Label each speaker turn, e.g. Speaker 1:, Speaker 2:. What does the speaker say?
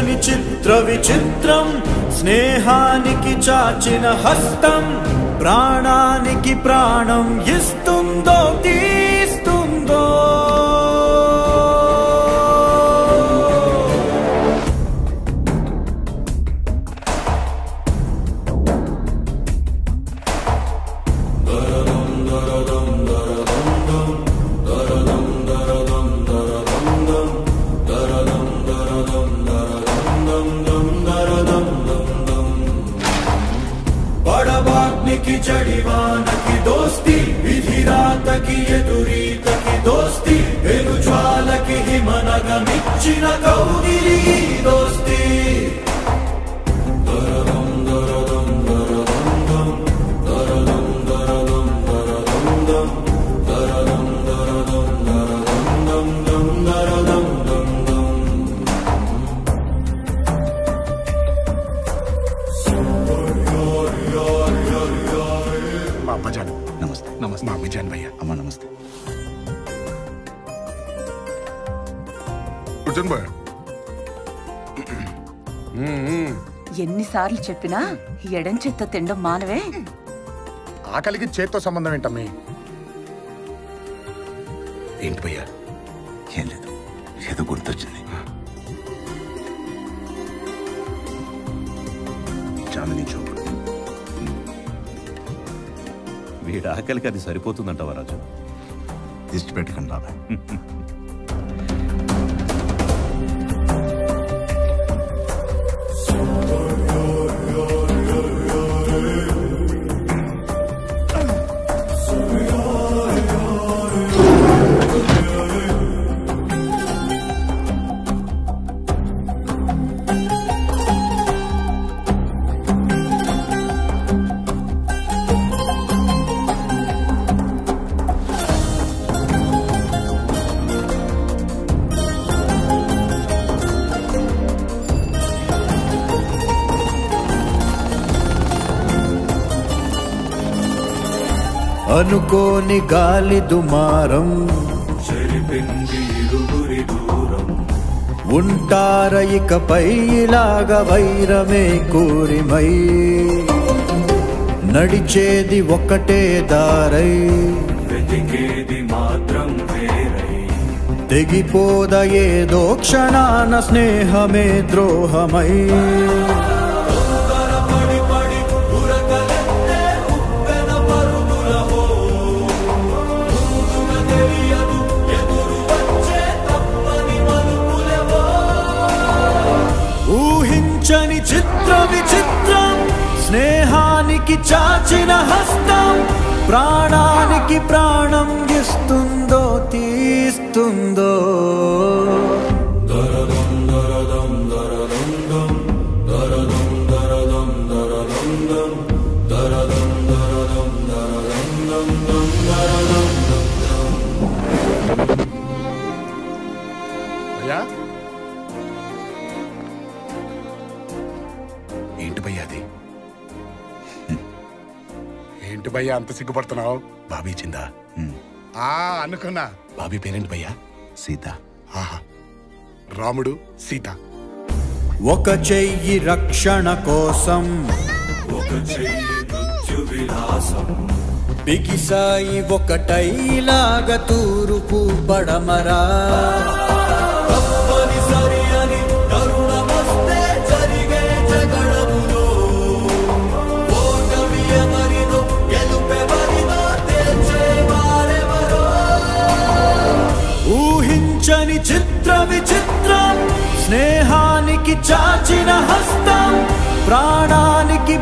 Speaker 1: ఊహించని చిత్ర విచిత్రం స్నేహానికి చాచిన హస్తం ప్రాణానికి ప్రాణం ఇస్తుందో తీస్తుందో बड़वाग्निकी जड़िवानकी दोस्ती विधिरातकी एदुरीतकी दोस्ती वेलुज्वालकी हिमनगमिच्चिन कौगिली दोस्ती
Speaker 2: नमस्ते नमस्ते मामी जान भैया अम्मा नमस्ते
Speaker 3: अर्जुन भैया
Speaker 4: ఎన్నిసార్లు చెప్పినా ఎడం చేత్తో తినడం మానవే.
Speaker 3: ఆకలికి చేత్తో సంబంధం ఏంటమ్మి?
Speaker 2: ఏంటి భయ్యా? ఏం లేదు, ఏదో గుర్తొచ్చింది. చాందిని చౌక్.
Speaker 5: వీడి ఆకలికి అది సరిపోతుందంటవా రాజు?
Speaker 2: దిష్టి పెట్టుకుని బాబా.
Speaker 1: అనుకోని గాలి దుమారం ఉంటార ఇకపై ఇలాగ వైరమే కూరిమై నడిచేది ఒకటే దారై తెగిపోద ఏదో క్షణాన స్నేహమే ద్రోహమై ఊహించని చిత్ర విచిత్రం స్నేహానికి చాచిన హస్తం ప్రాణానికి ప్రాణం ఇస్తుందో తీస్తుందో
Speaker 3: భయ్యా
Speaker 2: ఏంటి భయ్యా అది?
Speaker 3: ఏంటి భయ్యా అంత సిగ్గుపడుతున్నావు?
Speaker 2: బాబీ చిందా.
Speaker 3: అనుకున్నా.
Speaker 2: బాబీ పేరేంటి భయ్యా? సీత.
Speaker 3: ఆహా, రాముడు సీత.
Speaker 1: ఒక చెయ్యి రక్షణ కోసం
Speaker 6: ఒక చెయ్యి మృత్యు విలాసం
Speaker 1: బిగిసాయి ఒకటైలాగా తూరుపు పడమరా
Speaker 6: తప్పనిసరి అని కరుణమస్తే జరిగే జగడములో ఓటమి ఎవరిదో గెలుపెవరిదో తేల్చేవారెవరో
Speaker 1: ఊహించని చిత్ర విచిత్రం స్నేహానికి చాచిన హస్తం ప్రాణానికి